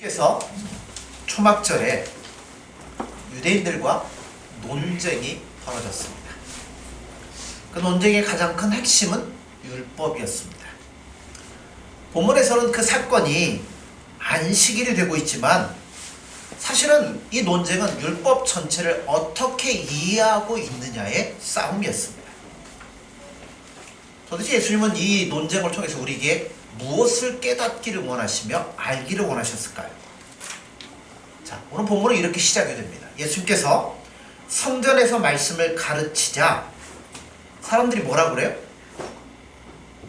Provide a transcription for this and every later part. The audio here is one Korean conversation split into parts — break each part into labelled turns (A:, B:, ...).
A: 께서 초막절에 유대인들과 논쟁이 벌어졌습니다. 그 논쟁의 가장 큰 핵심은 율법이었습니다. 본문에서는 그 사건이 안식일이 되고 있지만 사실은 이 논쟁은 율법 전체를 어떻게 이해하고 있느냐의 싸움이었습니다. 도대체 예수님은 이 논쟁을 통해서 우리에게 무엇을 깨닫기를 원하시며 알기를 원하셨을까요? 자, 오늘 본문은 이렇게 시작이 됩니다. 예수님께서 성전에서 말씀을 가르치자 사람들이 뭐라 그래요?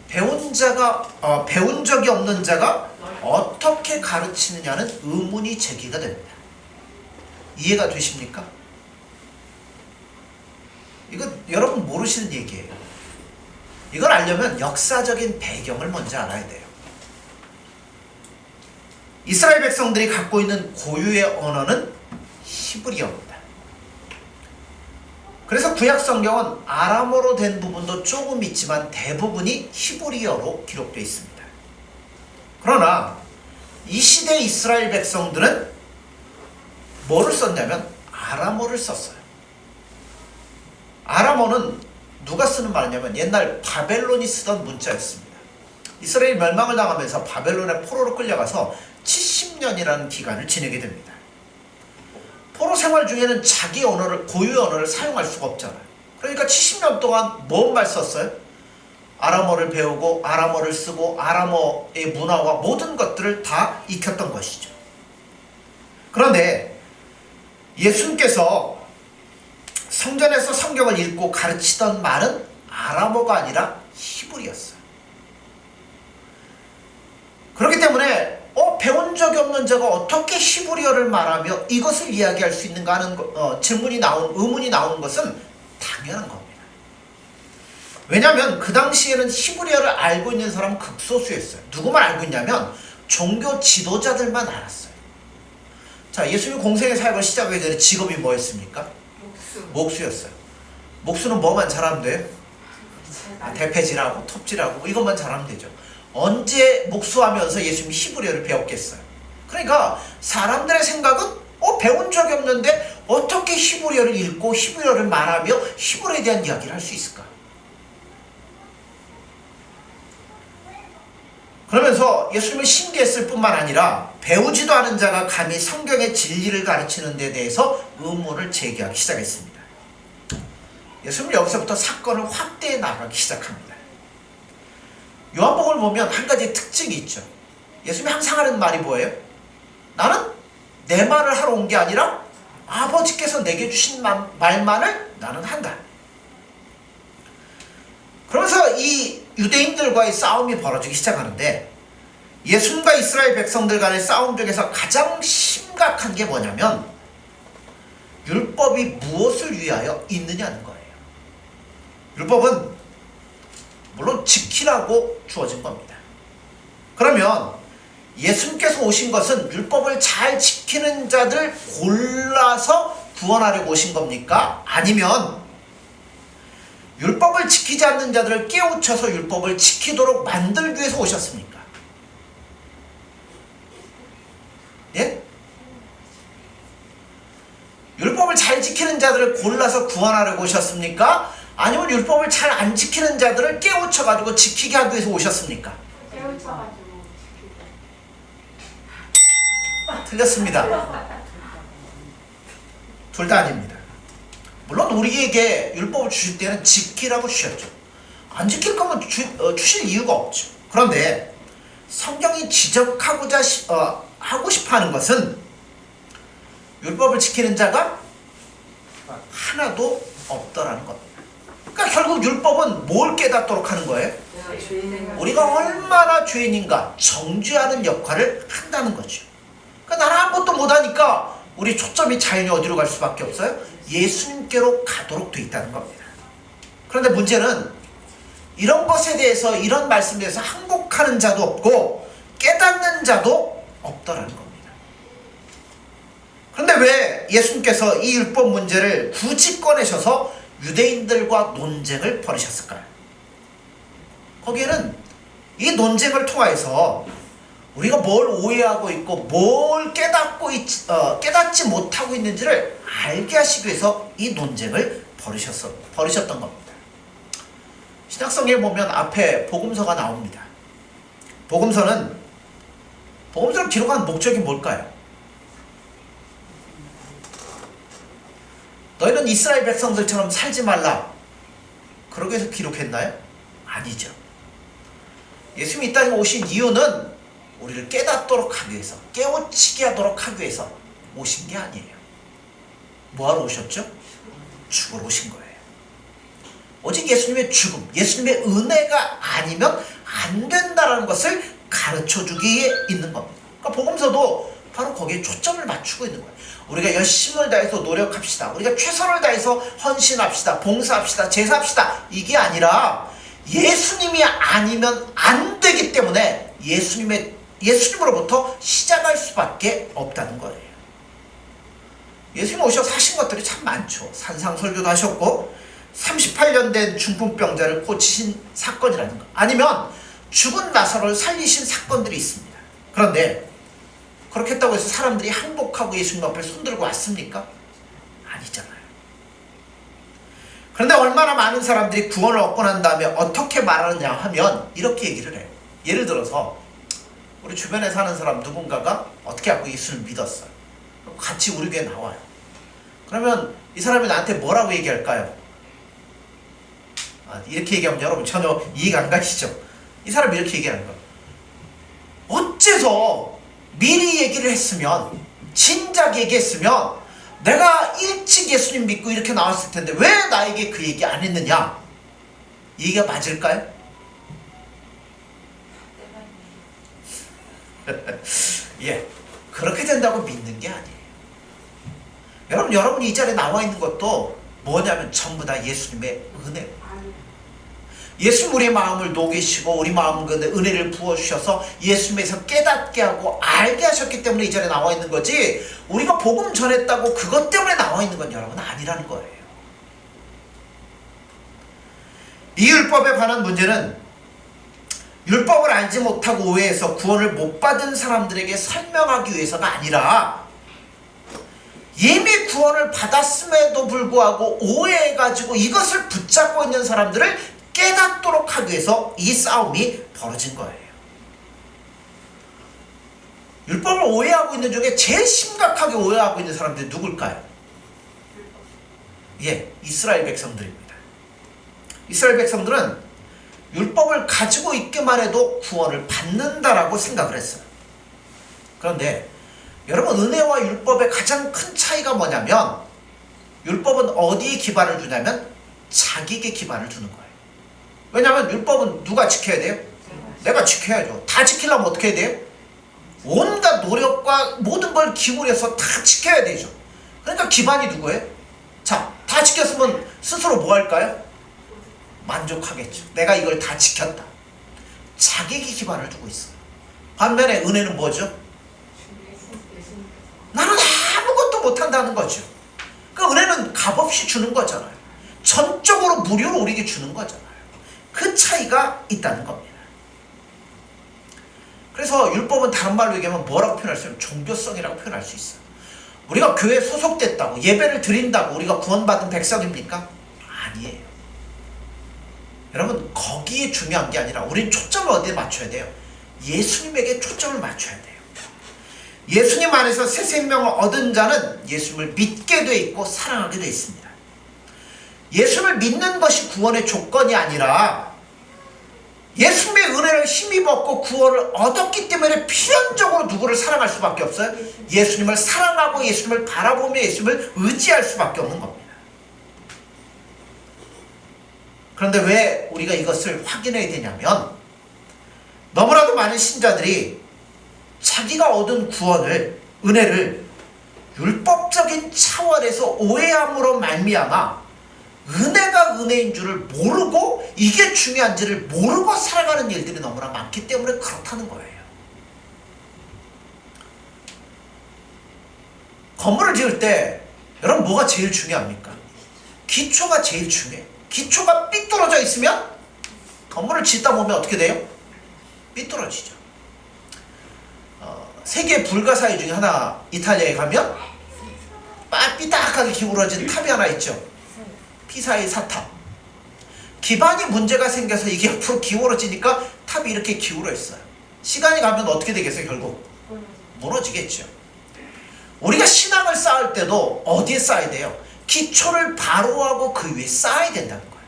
A: 배운 적이 없는 자가 어떻게 가르치느냐는 의문이 제기가 됩니다. 이해가 되십니까? 이거 여러분 모르시는 얘기예요. 이걸 알려면 역사적인 배경을 먼저 알아야 돼요. 이스라엘 백성들이 갖고 있는 고유의 언어는 히브리어입니다. 그래서 구약 성경은 아람어로 된 부분도 조금 있지만 대부분이 히브리어로 기록되어 있습니다. 그러나 이 시대 이스라엘 백성들은 뭐를 썼냐면 아람어를 썼어요. 아람어는 누가 쓰는 말이냐면 옛날 바벨론이 쓰던 문자였습니다. 이스라엘이 멸망을 당하면서 바벨론의 포로로 끌려가서 70년이라는 기간을 지내게 됩니다. 포로 생활 중에는 자기 언어를, 고유의 언어를 사용할 수가 없잖아요. 그러니까 70년 동안 뭔 말 썼어요? 아람어를 배우고 아람어를 쓰고 아람어의 문화와 모든 것들을 다 익혔던 것이죠. 그런데 예수님께서 성전에서 성경을 읽고 가르치던 말은 아람어가 아니라 히브리였어요. 그렇기 때문에 배운 적이 없는 자가 어떻게 히브리어를 말하며 이것을 이야기할 수 있는가 하는 의문이 나오는 것은 당연한 겁니다. 왜냐하면 그 당시에는 히브리어를 알고 있는 사람은 극소수였어요. 누구만 알고 있냐면 종교 지도자들만 알았어요. 자, 예수님 공생의 사역을 시작하기 전에 직업이 뭐였습니까? 목수였어요. 목수는 뭐만 잘하면 돼요? 대패질하고 톱질하고 이것만 잘하면 되죠. 언제 목수하면서 예수님이 히브리어를 배웠겠어요? 그러니까 사람들의 생각은 배운 적이 없는데 어떻게 히브리어를 읽고 히브리어를 말하며 히브리어에 대한 이야기를 할 수 있을까? 그러면서 예수님은 신기했을 뿐만 아니라 배우지도 않은 자가 감히 성경의 진리를 가르치는 데 대해서 의문을 제기하기 시작했습니다. 예수님은 여기서부터 사건을 확대해 나가기 시작합니다. 요한복음을 보면 한 가지 특징이 있죠. 예수님이 항상 하는 말이 뭐예요? 나는 내 말을 하러 온 게 아니라 아버지께서 내게 주신 말만을 나는 한다. 그러면서 이 유대인들과의 싸움이 벌어지기 시작하는데 예수님과 이스라엘 백성들 간의 싸움 중에서 가장 심각한 게 뭐냐면 율법이 무엇을 위하여 있느냐는 거예요. 율법은 물론 지키라고 주어진 겁니다. 그러면 예수님께서 오신 것은 율법을 잘 지키는 자들 골라서 구원하려고 오신 겁니까? 아니면 율법을 지키지 않는 자들을 깨우쳐서 율법을 지키도록 만들기 위해서 오셨습니까? 예? 율법을 잘 지키는 자들을 골라서 구원하려고 오셨습니까? 아니면 율법을 잘 안 지키는 자들을 깨우쳐가지고 지키게 하기 위해서 오셨습니까?
B: 깨우쳐가지고
A: 틀렸습니다. 둘 다 아닙니다. 물론 우리에게 율법을 주실 때는 지키라고 주셨죠. 안 지킬 거면 주실 이유가 없죠. 그런데 성경이 지적하고자 하고 싶어하는 것은 율법을 지키는 자가 하나도 없더라는 겁니다. 그러니까 결국 율법은 뭘 깨닫도록 하는 거예요? 우리가 얼마나 죄인인가 정죄하는 역할을 한다는 거죠. 그러니까 나는 아무것도 못하니까 우리 초점이 자연히 어디로 갈 수밖에 없어요? 예수님께로 가도록 돼 있다는 겁니다. 그런데 문제는 이런 것에 대해서, 이런 말씀에 대해서 항복하는 자도 없고 깨닫는 자도 없더라는 겁니다. 그런데 왜 예수님께서 이 율법 문제를 굳이 꺼내셔서 유대인들과 논쟁을 벌이셨을까요? 거기에는 이 논쟁을 통해서 우리가 뭘 오해하고 있고 뭘 깨닫지 못하고 있는지를 알게 하시기 위해서 이 논쟁을 벌이셨던 겁니다. 신약성경에 보면 앞에 복음서가 나옵니다. 복음서를 기록한 목적이 뭘까요? 너희는 이스라엘 백성들처럼 살지 말라. 그러기 위해서 기록했나요? 아니죠. 예수님이 이 땅에 오신 이유는 우리를 깨닫도록 하기 위해서, 깨우치게 하도록 하기 위해서 오신 게 아니에요. 뭐하러 오셨죠? 죽으러 오신 거예요. 오직 예수님의 죽음, 예수님의 은혜가 아니면 안 된다는 것을 가르쳐주기에 있는 겁니다. 그러니까 복음서도 바로 거기에 초점을 맞추고 있는 거예요. 우리가 열심을 다해서 노력합시다. 우리가 최선을 다해서 헌신합시다. 봉사합시다. 제사합시다. 이게 아니라 예수님이 아니면 안 되기 때문에 예수님으로부터 시작할 수밖에 없다는 거예요. 예수님 오셔서 하신 것들이 참 많죠. 산상설교도 하셨고 38년 된 중풍병자를 고치신 사건이라는 것, 아니면 죽은 나사로를 살리신 사건들이 있습니다. 그런데 그렇게 했다고 해서 사람들이 항복하고 예수님 앞에 손들고 왔습니까? 아니잖아요. 그런데 얼마나 많은 사람들이 구원을 얻고 난 다음에 어떻게 말하느냐 하면 이렇게 얘기를 해요. 예를 들어서 우리 주변에 사는 사람 누군가가 어떻게 하고 예수를 믿었어요. 같이 우리 교회에 나와요. 그러면 이 사람이 나한테 뭐라고 얘기할까요? 이렇게 얘기하면 여러분 전혀 이해가 안 가시죠? 이 사람이 이렇게 얘기하는 거예요. 어째서 미리 얘기를 했으면, 진작 얘기했으면 내가 일찍 예수님 믿고 이렇게 나왔을 텐데 왜 나에게 그 얘기 안 했느냐? 이 얘기가 맞을까요? 예, 그렇게 된다고 믿는 게 아니에요. 여러분이 이 자리에 나와 있는 것도 뭐냐면 전부 다 예수님의 은혜예요. 예수님 우리의 마음을 녹이시고 우리 마음 가운데 은혜를 부어주셔서 예수님에서 깨닫게 하고 알게 하셨기 때문에 이 자리에 나와 있는 거지, 우리가 복음 전했다고 그것 때문에 나와 있는 건 여러분 아니라는 거예요. 이 율법에 관한 문제는 율법을 알지 못하고 오해해서 구원을 못 받은 사람들에게 설명하기 위해서가 아니라 이미 구원을 받았음에도 불구하고 오해해가지고 이것을 붙잡고 있는 사람들을 깨닫도록 하기 위해서 이 싸움이 벌어진 거예요. 율법을 오해하고 있는 중에 제일 심각하게 오해하고 있는 사람들이 누굴까요? 예, 이스라엘 백성들입니다. 이스라엘 백성들은 율법을 가지고 있기만 해도 구원을 받는다라고 생각을 했어요. 그런데 여러분, 은혜와 율법의 가장 큰 차이가 뭐냐면 율법은 어디에 기반을 두냐면 자기에게 기반을 두는 거예요. 왜냐하면 율법은 누가 지켜야 돼요? 내가 지켜야죠. 다 지키려면 어떻게 해야 돼요? 온갖 노력과 모든 걸 기울여서 다 지켜야 되죠. 그러니까 기반이 누구예요? 자, 다 지켰으면 스스로 뭐 할까요? 만족하겠죠. 내가 이걸 다 지켰다. 자기에게 기반을 두고 있어요. 반면에 은혜는 뭐죠? 나는 아무것도 못한다는 거죠. 그 은혜는 값없이 주는 거잖아요. 전적으로 무료로 우리에게 주는 거잖아요. 그 차이가 있다는 겁니다. 그래서 율법은 다른 말로 얘기하면 뭐라고 표현할 수 있어요? 종교성이라고 표현할 수 있어요. 우리가 교회에 소속됐다고, 예배를 드린다고 우리가 구원받은 백성입니까? 아니에요. 여러분, 거기에 중요한 게 아니라 우리는 초점을 어디에 맞춰야 돼요? 예수님에게 초점을 맞춰야 돼요. 예수님 안에서 새 생명을 얻은 자는 예수님을 믿게 돼 있고 사랑하게 돼 있습니다. 예수를 믿는 것이 구원의 조건이 아니라 예수님의 은혜를 힘입었고 구원을 얻었기 때문에 필연적으로 누구를 사랑할 수밖에 없어요? 예수님을 사랑하고 예수님을 바라보며 예수님을 의지할 수밖에 없는 겁니다. 그런데 왜 우리가 이것을 확인해야 되냐면, 너무나도 많은 신자들이 자기가 얻은 구원을, 은혜를 율법적인 차원에서 오해함으로 말미암아 은혜가 은혜인 줄을 모르고 이게 중요한지를 모르고 살아가는 일들이 너무나 많기 때문에 그렇다는 거예요. 건물을 지을 때 여러분 뭐가 제일 중요합니까? 기초가 제일 중요해요. 기초가 삐뚤어져 있으면 건물을 짓다 보면 어떻게 돼요? 삐뚤어지죠. 세계 불가사의 중에 하나, 이탈리아에 가면 삐딱하게 기울어진 탑이 하나 있죠. 피사의 사탑. 기반이 문제가 생겨서 이게 앞으로 기울어지니까 탑이 이렇게 기울어 있어요. 시간이 가면 어떻게 되겠어요? 결국 무너지겠죠. 우리가 신앙을 쌓을 때도 어디에 쌓아야 돼요? 기초를 바로 하고 그 위에 쌓아야 된다는 거예요.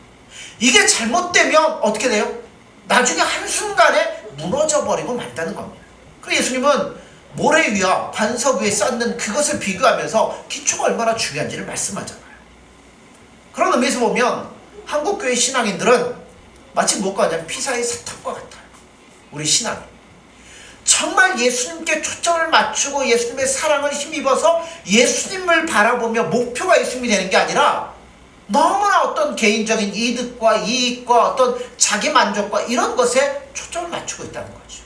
A: 이게 잘못되면 어떻게 돼요? 나중에 한순간에 무너져 버리고 만다는 겁니다. 그래서 예수님은 모래 위와 반석 위에 쌓는 그것을 비교하면서 기초가 얼마나 중요한지를 말씀하잖아요. 그런 의미에서 보면 한국교회 신앙인들은 마치 무엇과 같냐면 피사의 사탑과 같아요. 우리 신앙이 정말 예수님께 초점을 맞추고 예수님의 사랑을 힘입어서 예수님을 바라보며 목표가 예수님이 되는 게 아니라 너무나 어떤 개인적인 이득과 이익과 어떤 자기 만족과 이런 것에 초점을 맞추고 있다는 거죠.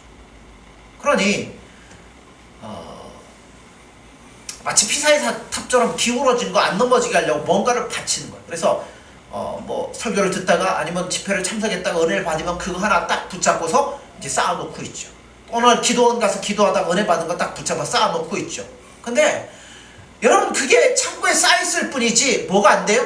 A: 그러니 마치 피사의 탑처럼 기울어진 거 안 넘어지게 하려고 뭔가를 바치는 거예요. 그래서 뭐 설교를 듣다가 아니면 집회를 참석했다가 은혜를 받으면 그거 하나 딱 붙잡고서 이제 쌓아놓고 있죠. 오늘 기도원 가서 기도하다가 은혜 받은 거 딱 붙잡아 쌓아놓고 있죠. 근데 여러분 그게 창고에 쌓여있을 뿐이지 뭐가 안 돼요?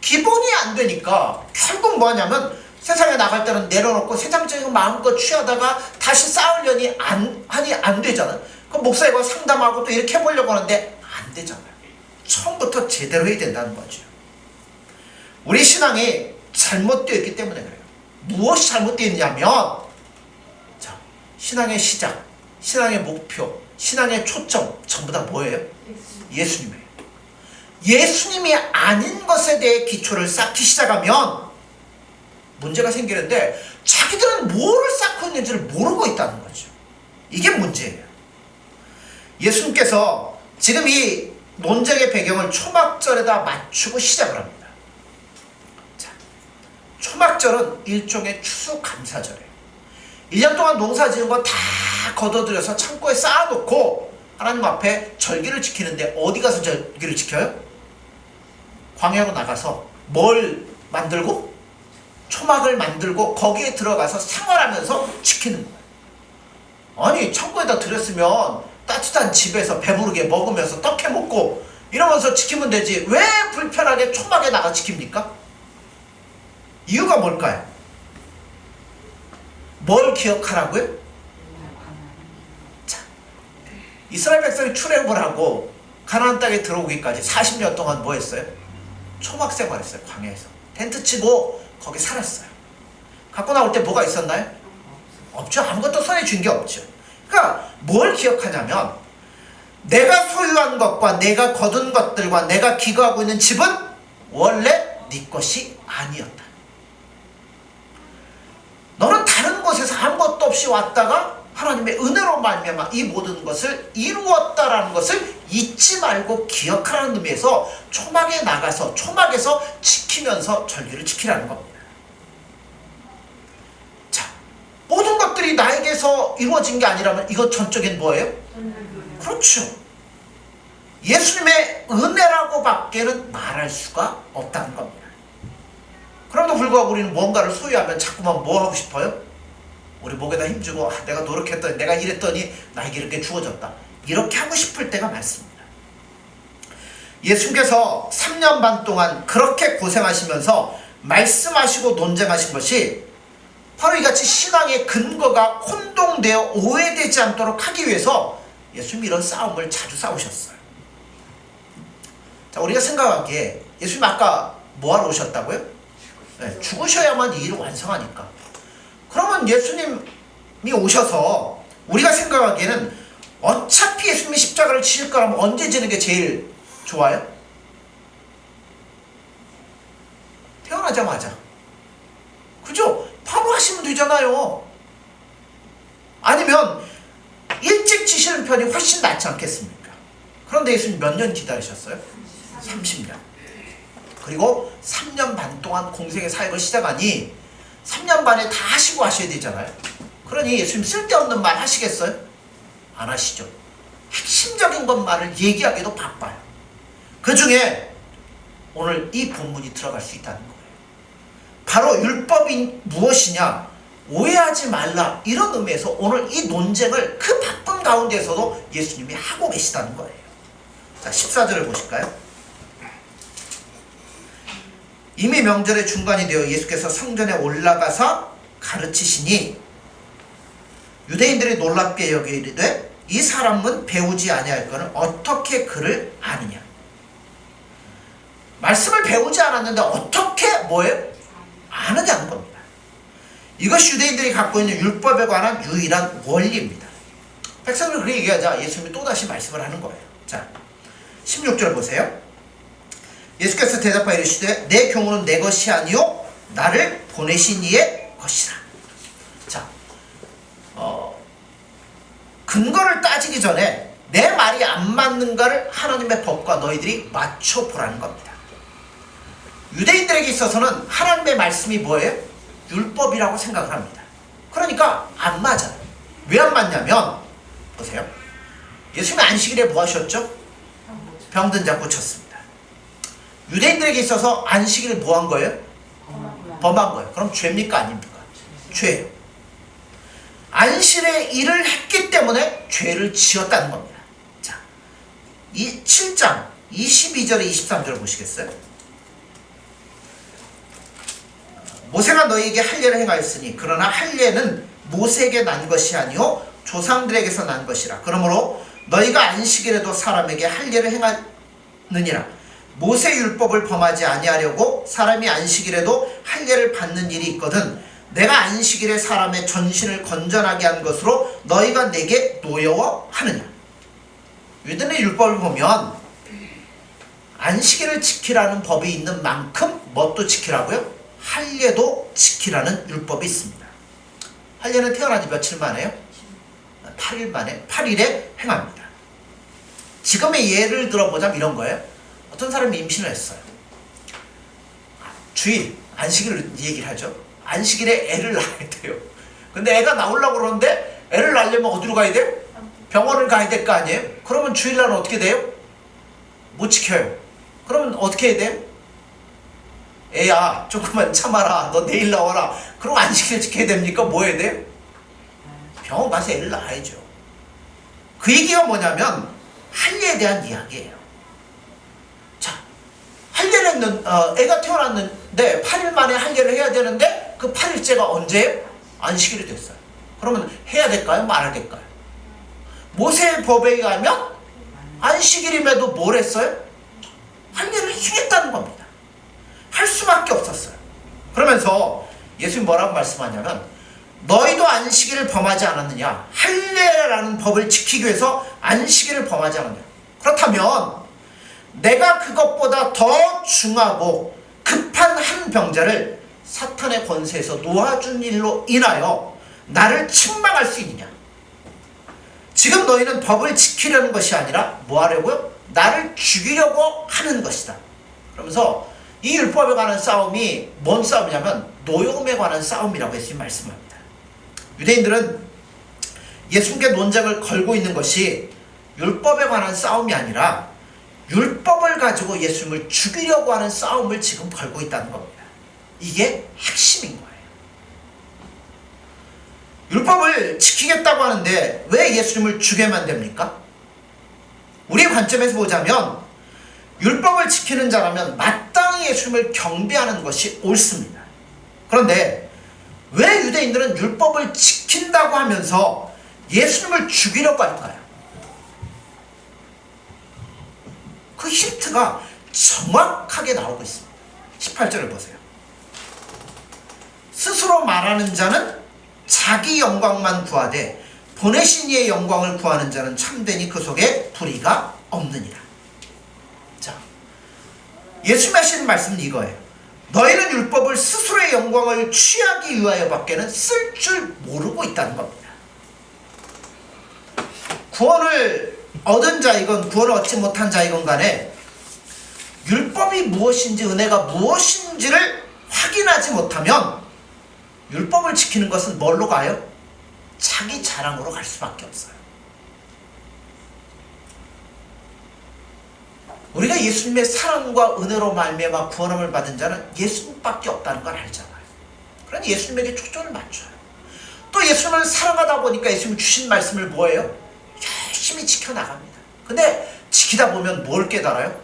A: 기본이 안 되니까 결국 뭐냐면 세상에 나갈 때는 내려놓고 세상적인 마음껏 취하다가 다시 쌓으려니 안 되잖아요. 그럼 목사님과 상담하고 또 이렇게 해보려고 하는데 안 되잖아요. 처음부터 제대로 해야 된다는 거죠. 우리 신앙이 잘못되어 있기 때문에 그래요. 무엇이 잘못되어 있냐면 자, 신앙의 시작, 신앙의 목표, 신앙의 초점 전부 다 뭐예요? 예수님이에요. 예수님이 아닌 것에 대해 기초를 쌓기 시작하면 문제가 생기는데 자기들은 뭐를 쌓고 있는지를 모르고 있다는 거죠. 이게 문제예요. 예수님께서 지금 이 논쟁의 배경을 초막절에다 맞추고 시작을 합니다. 자, 초막절은 일종의 추수감사절이에요. 1년 동안 농사 지은 거 다 걷어들여서 창고에 쌓아놓고 하나님 앞에 절기를 지키는데 어디 가서 절기를 지켜요? 광야로 나가서 뭘 만들고? 초막을 만들고 거기에 들어가서 생활하면서 지키는 거예요. 아니 창고에다 들였으면 따뜻한 집에서 배부르게 먹으면서 떡해 먹고 이러면서 지키면 되지 왜 불편하게 초막에 나가 지킵니까? 이유가 뭘까요? 뭘 기억하라고요? 자, 이스라엘 백성이 출애굽을 하고 가나안 땅에 들어오기까지 40년 동안 뭐 했어요? 초막 생활했어요. 광야에서 텐트 치고 거기 살았어요. 갖고 나올 때 뭐가 있었나요? 없죠. 아무것도 손에 쥔 게 없죠. 그러니까 뭘 기억하냐면 내가 소유한 것과 내가 거둔 것들과 내가 기거하고 있는 집은 원래 네 것이 아니었다. 너는 다른 곳에서 아무것도 없이 왔다가 하나님의 은혜로 말미암아 이 모든 것을 이루었다라는 것을 잊지 말고 기억하라는 의미에서 초막에 나가서 초막에서 지키면서 절기를 지키라는 겁니다. 자, 모든 것들이 나에게서 이루어진 게 아니라면 이것 전적인 뭐예요? 그렇죠. 예수님의 은혜라고 밖에는 말할 수가 없다는 겁니다. 그럼에도 불구하고 우리는 뭔가를 소유하면 자꾸만 뭐 하고 싶어요? 우리 목에다 힘주고 내가 노력했더니 내가 이랬더니 나에게 이렇게 주어졌다. 이렇게 하고 싶을 때가 많습니다. 예수님께서 3년 반 동안 그렇게 고생하시면서 말씀하시고 논쟁하신 것이 바로 이같이 신앙의 근거가 혼동되어 오해되지 않도록 하기 위해서 예수님이 이런 싸움을 자주 싸우셨어요. 자, 우리가 생각하기에 예수님 아까 뭐하러 오셨다고요? 네, 죽으셔야만 이 일을 완성하니까. 그러면 예수님이 오셔서 우리가 생각하기에는 어차피 예수님이 십자가를 지실 거라면 언제 지는 게 제일 좋아요? 태어나자마자. 그죠? 바로 하시면 되잖아요. 아니면 일찍 지시는 편이 훨씬 낫지 않겠습니까? 그런데 예수님 몇 년 기다리셨어요? 30년. 그리고 3년 반 동안 공생의 사역을 시작하니 3년 반에 다 하시고 하셔야 되잖아요. 그러니 예수님 쓸데없는 말 하시겠어요? 안 하시죠. 핵심적인 것만을 얘기하기도 바빠요. 그 중에 오늘 이 본문이 들어갈 수 있다는 거예요. 바로 율법이 무엇이냐? 오해하지 말라, 이런 의미에서 오늘 이 논쟁을 그 바쁜 가운데서도 예수님이 하고 계시다는 거예요. 자, 14절을 보실까요? 이미 명절의 중간이 되어 예수께서 성전에 올라가서 가르치시니 유대인들이 놀랍게 여기되 이 사람은 배우지 아니할 거는 어떻게 그를 아느냐. 말씀을 배우지 않았는데 어떻게 뭐예요? 아느냐는 겁니다. 이것이 유대인들이 갖고 있는 율법에 관한 유일한 원리입니다. 백성들이 그렇게 얘기하자 예수님이 또다시 말씀을 하는 거예요. 자, 16절 보세요. 예수께서 대답하여 이르시되 내 경우는 내 것이 아니요 나를 보내신 이의 것이라. 자, 근거를 따지기 전에 내 말이 안 맞는가를 하나님의 법과 너희들이 맞춰보라는 겁니다. 유대인들에게 있어서는 하나님의 말씀이 뭐예요? 율법이라고 생각을 합니다. 그러니까 안 맞아요. 왜 안 맞냐면 보세요. 예수님이 안식일에 뭐 하셨죠? 병든 자 고쳤습니다. 유대인들에게 있어서 안식일을 뭐 한 거예요? 범한 거예요. 그럼 죄입니까 아닙니까? 죄예요. 안식일에 일을 했기 때문에 죄를 지었다는 겁니다. 자, 이 7장 22절에 23절을 보시겠어요? 모세가 너희에게 할례를 행하였으니 그러나 할례는 모세에게 난 것이 아니요 조상들에게서 난 것이라. 그러므로 너희가 안식일에도 사람에게 할례를 행하느니라. 모세 율법을 범하지 아니하려고 사람이 안식일에도 할례를 받는 일이 있거든 내가 안식일에 사람의 전신을 건전하게 한 것으로 너희가 내게 노여워하느냐. 유대인의 율법을 보면 안식일을 지키라는 법이 있는 만큼 뭣도 지키라고요? 할례도 지키라는 율법이 있습니다. 할례는 태어나지 며칠 만에요? 8일 만에 8일에 행합니다. 지금의 예를 들어보자면 이런 거예요. 어떤 사람이 임신을 했어요. 주일 안식일을 얘기를 하죠. 안식일에 애를 낳아야 돼요. 근데 애가 나오려고 그러는데 애를 낳으려면 어디로 가야 돼요? 병원을 가야 될 거 아니에요? 그러면 주일날은 어떻게 돼요? 못 지켜요. 그러면 어떻게 해야 돼요? 애야 조금만 참아라, 너 내일 나와라. 그럼 안식일 지켜야 됩니까? 뭐 해야 돼요? 병원 가서 애를 낳아야죠. 그 얘기가 뭐냐면 할례에 대한 이야기예요. 자, 할례를 했는 애가 태어났는데 8일 만에 할례를 해야 되는데 그 8일째가 언제예요? 안식일이 됐어요. 그러면 해야 될까요? 말아야 될까요? 모세의 법에 의하면 안식일임에도 뭘 했어요? 할례를 행했다는 겁니다. 할 수밖에 없었어요. 그러면서 예수님이 뭐라고 말씀하냐면 너희도 안식일을 범하지 않았느냐. 할례라는 법을 지키기 위해서 안식일을 범하지 않았느냐. 그렇다면 내가 그것보다 더 중하고 급한 한 병자를 사탄의 권세에서 놓아준 일로 인하여 나를 책망할 수 있느냐. 지금 너희는 법을 지키려는 것이 아니라 뭐 하려고요? 나를 죽이려고 하는 것이다. 그러면서 이 율법에 관한 싸움이 뭔 싸움이냐면 노여움에 관한 싸움이라고 예수님 말씀합니다. 유대인들은 예수님께 논쟁을 걸고 있는 것이 율법에 관한 싸움이 아니라 율법을 가지고 예수님을 죽이려고 하는 싸움을 지금 걸고 있다는 겁니다. 이게 핵심인 거예요. 율법을 지키겠다고 하는데 왜 예수님을 죽여야만 됩니까? 우리의 관점에서 보자면 율법을 지키는 자라면 마땅히 예수님을 경배하는 것이 옳습니다. 그런데 왜 유대인들은 율법을 지킨다고 하면서 예수님을 죽이려고 할까요? 그 힌트가 정확하게 나오고 있습니다. 18절을 보세요. 스스로 말하는 자는 자기 영광만 구하되 보내신 이의 영광을 구하는 자는 참되니 그 속에 불의가 없느니라. 자, 예수님이 하시는 말씀은 이거예요. 너희는 율법을 스스로의 영광을 취하기 위하여 밖에는 쓸 줄 모르고 있다는 겁니다. 구원을 얻은 자이건 구원을 얻지 못한 자이건 간에 율법이 무엇인지 은혜가 무엇인지를 확인하지 못하면 율법을 지키는 것은 뭘로 가요? 자기 자랑으로 갈 수밖에 없어요. 우리가 예수님의 사랑과 은혜로 말미암아 구원함을 받은 자는 예수님밖에 없다는 걸 알잖아요. 그러니 예수님에게 초점을 맞춰요. 예수님을 사랑하다 보니까 예수님이 주신 말씀을 뭐예요? 열심히 지켜나갑니다. 근데 지키다 보면 뭘 깨달아요?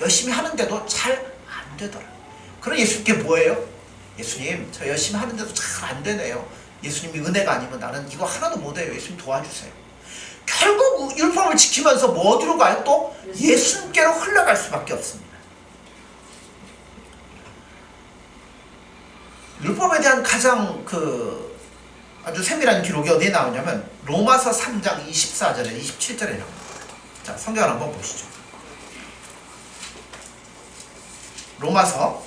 A: 열심히 하는데도 잘 안 되더라. 그럼 예수님께 뭐예요? 예수님, 저 열심히 하는데도 잘 안 되네요. 예수님이 은혜가 아니면 나는 이거 하나도 못해요. 예수님 도와주세요. 결국 율법을 지키면서 뭐 어디로 가요? 또 예수님께로 흘러갈 수밖에 없습니다. 율법에 대한 가장 아주 세밀한 기록이 어디에 나오냐면 로마서 3장 24절에 27절에 나옵니다. 자, 성경을 한번 보시죠. 로마서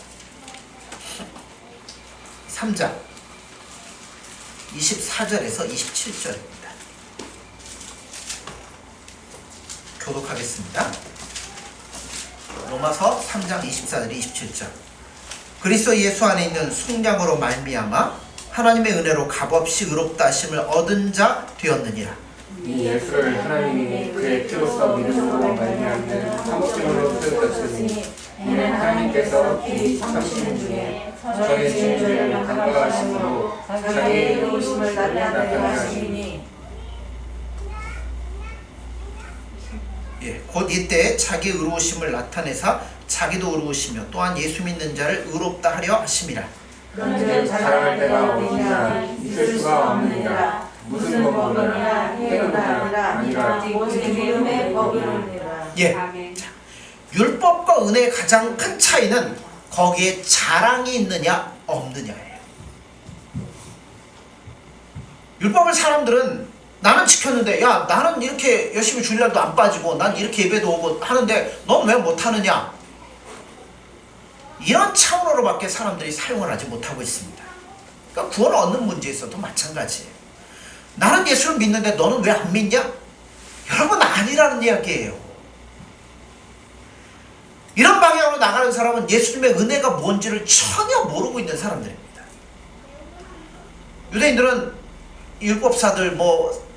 A: 3장 24절에서 27절입니다. 교독하겠습니다. 로마서 3장 24절 27절. 그리스도 예수 안에 있는 속량으로 말미암아 하나님의 은혜로 값없이 의롭다 하심을 얻은 자 되었느니라.
B: 이 예수를 하나님이 그의 피로써 믿음으로 말미암는 한국적으로 세우셨으니 이는 하나님께서 이 참으시는 중에 저의 죄를 간과하심으로 자기의 의로우심을 나타내게 하시니
A: 곧 이때 자기 의로우심을 나타내사 자기도 의로우시며 또한 예수 믿는 자를 의롭다 하려 하심이라.
B: 그런즉 자랑할 때가 없느니라 있을 수가 없느니라. 무슨 법이냐 행위가 아니라 오직 믿음의 법이니라.
A: 자, 율법과 은혜의 가장 큰 차이는 거기에 자랑이 있느냐 없느냐예요. 율법을 사람들은 나는 지켰는데 야 나는 이렇게 열심히 주일날도 안 빠지고 난 이렇게 예배도 오고 하는데 넌 왜 못하느냐, 이런 차원으로밖에 사람들이 사용을 하지 못하고 있습니다. 그러니까 구원을 얻는 문제에 있어도 마찬가지예요. 나는 예수를 믿는데 너는 왜 안 믿냐? 여러분 아니라는 이야기예요. 이런 방향으로 나가는 사람은 예수님의 은혜가 뭔지를 전혀 모르고 있는 사람들입니다. 유대인들은 율법사들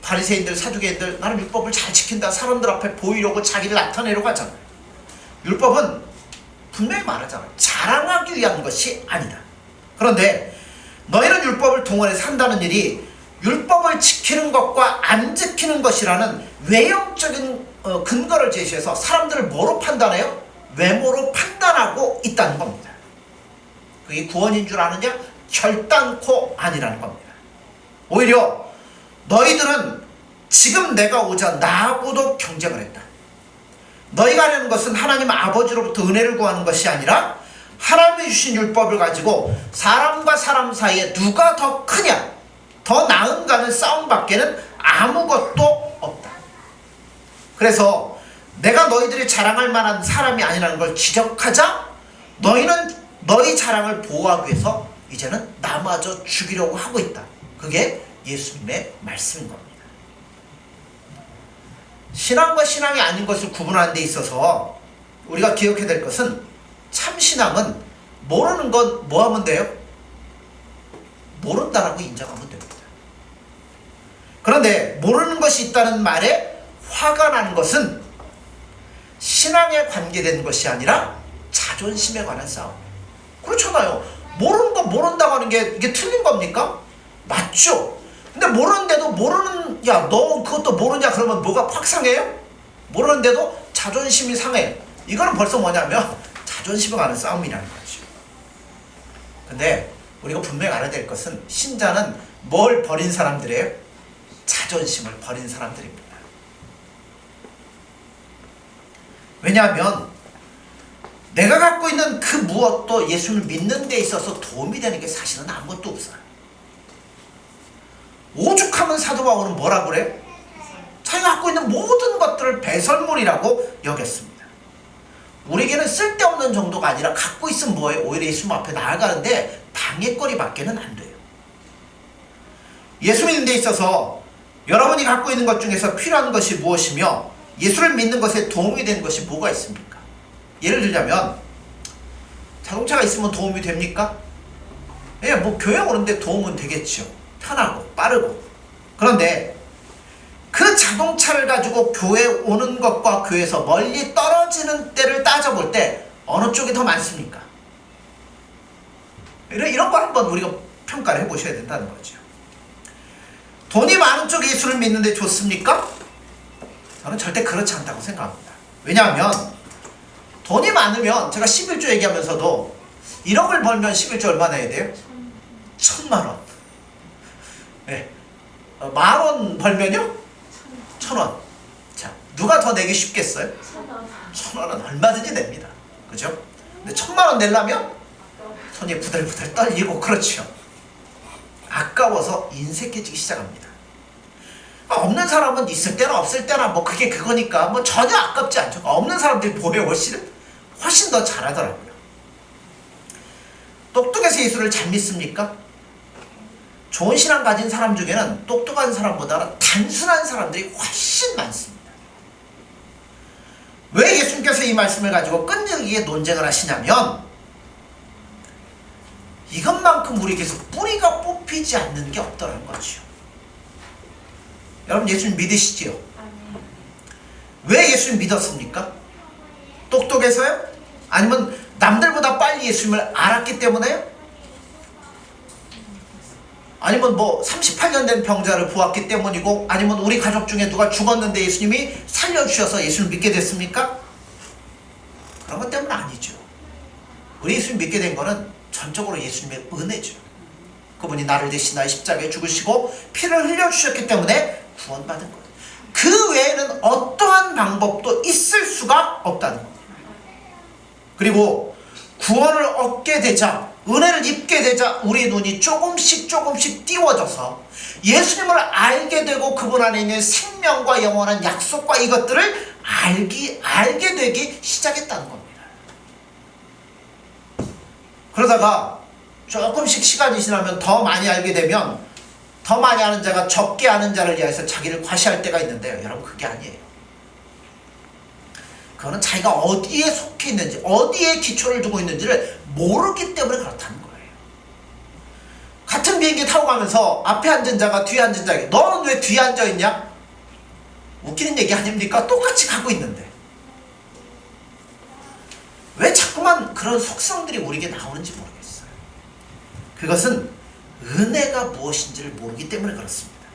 A: 바리새인들 사두개인들 나는 율법을 잘 지킨다 사람들 앞에 보이려고 자기를 나타내려고 하잖아요. 율법은 분명히 말하잖아요. 자랑하기 위한 것이 아니다. 그런데 너희는 율법을 동원해 산다는 일이 율법을 지키는 것과 안 지키는 것이라는 외형적인 근거를 제시해서 사람들을 뭐로 판단해요? 외모로 판단하고 있다는 겁니다. 그게 구원인 줄 아느냐? 결단코 아니라는 겁니다. 오히려 너희들은 지금 내가 오자 나하고도 경쟁을 했다. 너희가 하는 것은 하나님 아버지로부터 은혜를 구하는 것이 아니라 하나님이 주신 율법을 가지고 사람과 사람 사이에 누가 더 크냐, 더 나은가는 싸움밖에는 아무것도 없다. 그래서 내가 너희들이 자랑할 만한 사람이 아니라는 걸 지적하자 너희는 너희 자랑을 보호하기 위해서 이제는 나마저 죽이려고 하고 있다. 그게 예수님의 말씀인 겁니다. 신앙과 신앙이 아닌 것을 구분하는 데 있어서 우리가 기억해야 될 것은 참신앙은 모르는 건 뭐 하면 돼요? 모른다라고 인정하면 됩니다. 그런데 모르는 것이 있다는 말에 화가 나는 것은 신앙에 관계된 것이 아니라 자존심에 관한 싸움. 그렇잖아요. 모르는 거 모른다고 하는 게 이게 틀린 겁니까? 맞죠? 근데 모르는데도 야 너 그것도 모르냐 그러면 뭐가 확 상해요? 모르는데도 자존심이 상해. 이거는 벌써 뭐냐면 자존심에 관한 싸움이라는 거죠. 근데 우리가 분명히 알아야 될 것은 신자는 뭘 버린 사람들이에요? 자존심을 버린 사람들입니다. 왜냐하면 내가 갖고 있는 그 무엇도 예수를 믿는 데 있어서 도움이 되는 게 사실은 아무것도 없어요. 오죽하면 사도 바울은 뭐라 그래요? 자기가 갖고 있는 모든 것들을 배설물이라고 여겼습니다. 우리에게는 쓸데없는 정도가 아니라 갖고 있으면 뭐예요? 오히려 예수님 앞에 나아가는데 방해거리밖에는 안 돼요. 예수 믿는 데 있어서 여러분이 갖고 있는 것 중에서 필요한 것이 무엇이며 예수를 믿는 것에 도움이 되는 것이 뭐가 있습니까? 예를 들자면 자동차가 있으면 도움이 됩니까? 예, 교회 오는데 도움은 되겠죠. 편하고 빠르고. 그런데 그 자동차를 가지고 교회 오는 것과 교회에서 멀리 떨어지는 때를 따져볼 때 어느 쪽이 더 많습니까? 이런 거 한번 우리가 평가를 해보셔야 된다는 거죠. 돈이 많은 쪽 예수를 믿는데 좋습니까? 저는 절대 그렇지 않다고 생각합니다. 왜냐하면 돈이 많으면 제가 11조 얘기하면서도 1억을 벌면 11조 얼마나 해야 돼요? 1,000만 원. 네. 10,000원 벌면요? 1,000원. 자, 누가 더 내기 쉽겠어요? 1,000원은 얼마든지 냅니다. 그죠? 근데 1,000만 원 내려면 손이 부들부들 떨리고 그렇죠. 아까워서 인색해지기 시작합니다. 없는 사람은 있을 때나 없을 때나 뭐 그게 그거니까 뭐 전혀 아깝지 않죠. 없는 사람들이 뭐예요? 훨씬 더 잘하더라고요. 똑똑해서 예수를 잘 믿습니까? 좋은 신앙 가진 사람 중에는 똑똑한 사람보다 단순한 사람들이 훨씬 많습니다. 왜 예수님께서 이 말씀을 가지고 끈질기게 논쟁을 하시냐면 이것만큼 우리에게서 뿌리가 뽑히지 않는 게 없더라는 거죠. 여러분 예수님 믿으시지요? 왜 예수님 믿었습니까? 똑똑해서요? 아니면 남들보다 빨리 예수님을 알았기 때문에요? 아니면 뭐 38년 된 병자를 보았기 때문이고, 아니면 우리 가족 중에 누가 죽었는데 예수님이 살려주셔서 예수를 믿게 됐습니까? 그런 것 때문은 아니죠. 우리 예수님 믿게 된 거는 전적으로 예수님의 은혜죠. 그분이 나를 대신 나의 십자가에 죽으시고 피를 흘려주셨기 때문에 구원받은 거예요. 그 외에는 어떠한 방법도 있을 수가 없다는 겁니다. 그리고 구원을 얻게 되자, 은혜를 입게 되자 우리의 눈이 조금씩 띄워져서 예수님을 알게 되고 그분 안에 있는 생명과 영원한 약속과 이것들을 알게 되기 시작했다는 겁니다. 그러다가 조금씩 시간이 지나면 더 많이 알게 되면 더 많이 아는 자가 적게 아는 자를 위해서 자기를 과시할 때가 있는데요. 여러분 그게 아니에요. 그거는 자기가 어디에 속해 있는지, 어디에 기초를 두고 있는지를 모르기 때문에 그렇다는 거예요. 같은 비행기 타고 가면서 앞에 앉은 자가 뒤에 앉은 자에게 너는 왜 뒤에 앉아있냐? 웃기는 얘기 아닙니까? 똑같이 가고 있는데 왜 자꾸만 그런 속성들이 우리에게 나오는지 모르겠어요. 그것은 은혜가 무엇인지를 모르기 때문에 그렇습니다.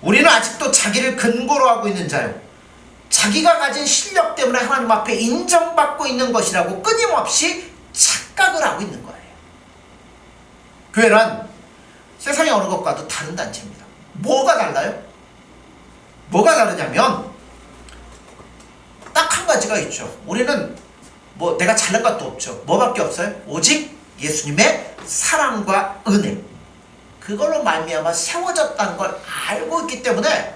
A: 우리는 아직도 자기를 근거로 하고 있는 자요, 자기가 가진 실력 때문에 하나님 앞에 인정받고 있는 것이라고 끊임없이 착각을 하고 있는 거예요. 교회란 세상의 어느 것과도 다른 단체입니다. 뭐가 달라요? 뭐가 다르냐면 딱 한 가지가 있죠. 우리는 뭐 내가 잘난 것도 없죠. 뭐밖에 없어요? 오직 예수님의 사랑과 은혜, 그걸로 말미암아 세워졌다는 걸 알고 있기 때문에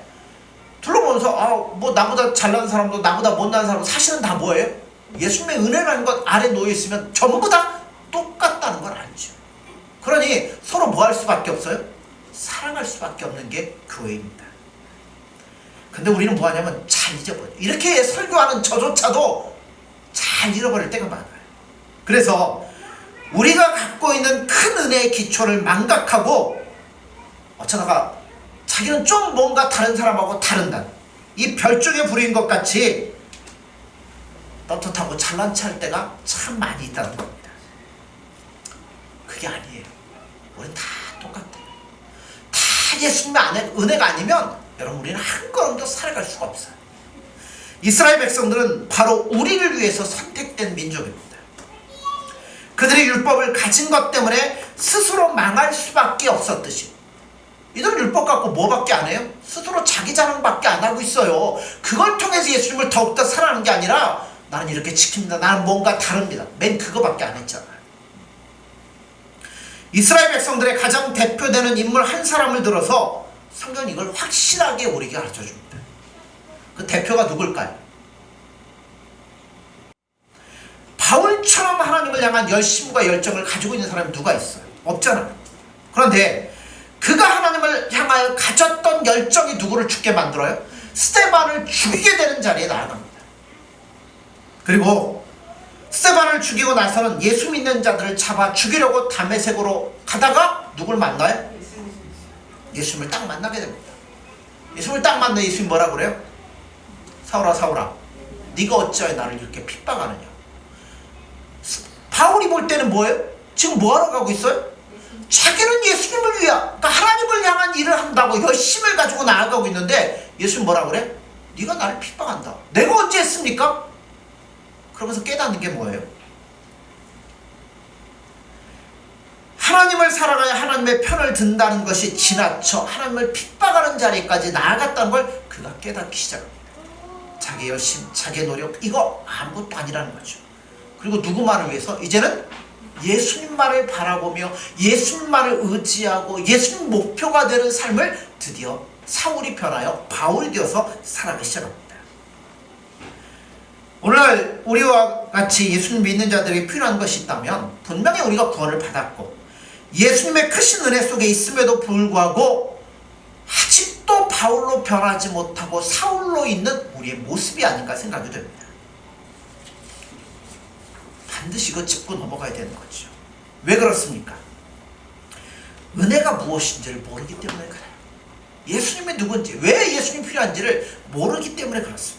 A: 둘러보면서 뭐 나보다 잘난 사람도 나보다 못난 사람도 사실은 다 뭐예요? 예수님의 은혜라는 것 아래 놓여있으면 전부 다 똑같다는 걸 알죠. 그러니 서로 뭐 할 수밖에 없어요? 사랑할 수밖에 없는 게 교회입니다. 근데 우리는 뭐 하냐면 잘 잊어버려요. 이렇게 설교하는 저조차도 잘 잃어버릴 때가 많아요. 그래서 우리가 갖고 있는 큰 은혜의 기초를 망각하고 어쩌다가 자기는 좀 뭔가 다른 사람하고 다른다, 이 별종의 불인 것 같이 떳떳하고 잘난 체 할 때가 참 많이 있다는 겁니다. 그게 아니에요. 우린 다 똑같아요. 다 예수님의 은혜가 아니면 여러분 우리는 한 걸음도 살아갈 수가 없어요. 이스라엘 백성들은 바로 우리를 위해서 선택된 민족입니다. 그들이 율법을 가진 것 때문에 스스로 망할 수밖에 없었듯이 이들은 율법 갖고 뭐밖에 안 해요? 스스로 자기 자랑밖에 안 하고 있어요. 그걸 통해서 예수님을 더욱더 사랑하는 게 아니라 나는 이렇게 지킵니다, 나는 뭔가 다릅니다, 맨 그거밖에 안 했잖아요. 이스라엘 백성들의 가장 대표되는 인물 한 사람을 들어서 성경은 이걸 확실하게 우리에게 가르쳐줍니다. 그 대표가 누굴까요? 바울처럼 하나님을 향한 열심과 열정을 가지고 있는 사람이 누가 있어요? 없잖아요. 그런데 그가 하나님을 향하여 가졌던 열정이 누구를 죽게 만들어요? 스데반을 죽이게 되는 자리에 나아갑니다. 그리고 스데반을 죽이고 나서는 예수 믿는 자들을 잡아 죽이려고 다메섹으로 가다가 누굴 만나요? 예수님을 딱 만나게 됩니다. 예수님을 딱 만나 예수님이 뭐라 그래요? 사울아 사울아, 네가 어찌하여 나를 이렇게 핍박하느냐. 바울이 볼 때는 뭐예요? 지금 뭐하러 가고 있어요? 자기는 예수님을 위해, 그러니까 하나님을 향한 일을 한다고 열심을 가지고 나아가고 있는데 예수님 뭐라 그래? 네가 나를 핍박한다. 내가 언제 했습니까? 그러면서 깨닫는 게 뭐예요? 하나님을 살아가야 하나님의 편을 든다는 것이 지나쳐 하나님을 핍박하는 자리까지 나아갔다는 걸 그가 깨닫기 시작합니다. 자기 열심, 자기 노력, 이거 아무것도 아니라는 거죠. 그리고 누구만을 위해서? 이제는 예수님만을 바라보며 예수님만을 의지하고 예수님 목표가 되는 삶을 드디어 사울이 변하여 바울이 되어서 살아가기 시작합니다. 오늘날 우리와 같이 예수님 믿는 자들이 필요한 것이 있다면 분명히 우리가 구원을 받았고 예수님의 크신 은혜 속에 있음에도 불구하고 아직도 바울로 변하지 못하고 사울로 있는 우리의 모습이 아닌가 생각이 됩니다. 반드시 이거 짚고 넘어가야 되는 거죠. 왜 그렇습니까? 은혜가 무엇인지를 모르기 때문에 그래요. 예수님이 누군지, 왜 예수님이 필요한지를 모르기 때문에 그렇습니다.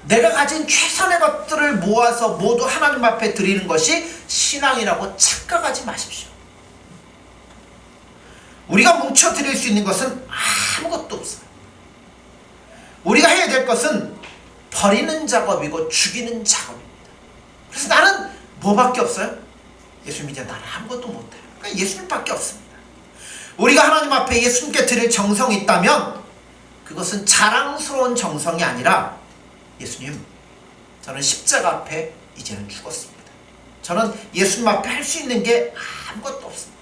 A: 내가 가진 최선의 것들을 모아서 모두 하나님 앞에 드리는 것이 신앙이라고 착각하지 마십시오. 우리가 뭉쳐 드릴 수 있는 것은 아무것도 없어요. 우리가 해야 될 것은 버리는 작업이고 죽이는 작업입니다. 그래서 나는 뭐밖에 없어요? 예수님 이제 나는 아무것도 못해요. 그러니까 예수님밖에 없습니다. 우리가 하나님 앞에 예수님께 드릴 정성이 있다면 그것은 자랑스러운 정성이 아니라 예수님, 저는 십자가 앞에 이제는 죽었습니다. 저는 예수님 앞에 할 수 있는 게 아무것도 없습니다.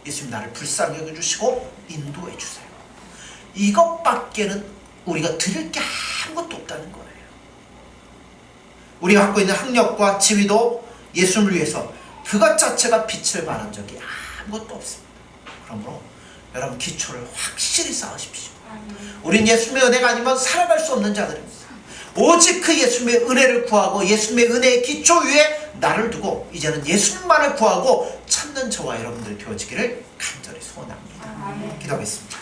A: 예수님 나를 불쌍히 여겨주시고 인도해 주세요. 이것밖에는 우리가 드릴 게 아무것도 없다는 거예요. 우리가 갖고 있는 학력과 지위도 예수님을 위해서 그것 자체가 빛을 발한 적이 아무것도 없습니다. 그러므로 여러분 기초를 확실히 쌓으십시오. 우린 예수님의 은혜가 아니면 살아갈 수 없는 자들입니다. 오직 그 예수님의 은혜를 구하고 예수님의 은혜의 기초 위에 나를 두고 이제는 예수님만을 구하고 찾는 저와 여러분들 되어지기를 간절히 소원합니다. 기도하겠습니다.